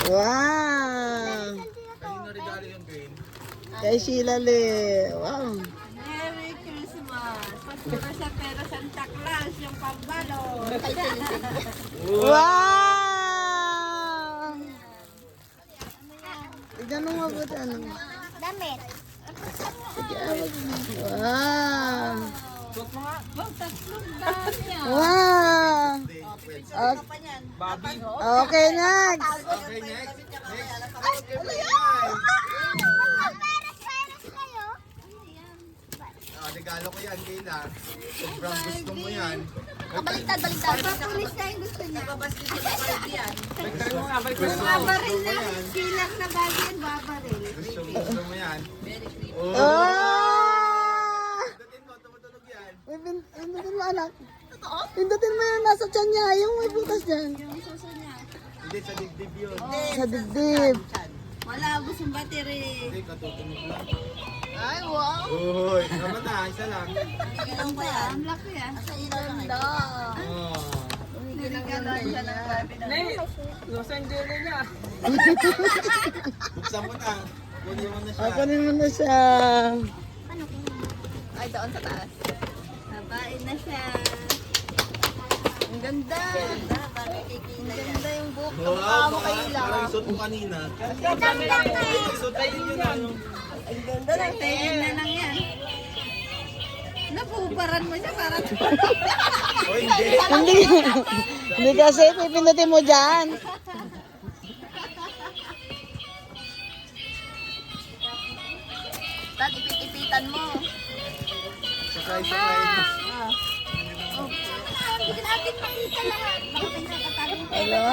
Wow! Kanino regalo yung green? Kay Sheila Lee. Wow! Merry Christmas! Pasko sa pero Santa Claus, yung pambalo. Wow! Tignan mo mabuti ano. Damit. Wow! Wow, tatlong dami yan. Wow! Bobby. Okay, next! Okay, next. Pares kayo? Regalo ko yan, Kayla. Sobrang gusto mo yan. Baliktad. Papulis na yung gusto niya. Babaril na yung silang na bagay yan, babaril. Gusto mo yan. Oh! Pindutin mo, tumutulog yan. Uy, pindutin mo anak. Pindutin mo yung nasa tiyan niya. Yung may butas dyan. Yung suso niya. Hindi, sa dibdib yun. Sa dibdib. Malabos yung battery. Hindi, katutunog lang. Ay, wow. Uy, naman na, isa lang. Ganun pa yan. Ang laki yan. Ganda. Oh. Nilagalan siya ng grabe na. Buksan mo na. Kunin mo na siya. Kunin mo na siya. Ay, doon sa taas. Nabain na siya. Ang ganda. Ang ganda yung buhok. Wow, parang suot mo kanina. Suot tayo yun ano. Ang ganda ng tingin na lang yan. Napuparan mo siya para O hindi. Hindi kasi pipindutin mo dyan. Tad, ipit-ipitan mo. Sakay. Hindi natin makita lahat. Bakit nagkatabi? Hello?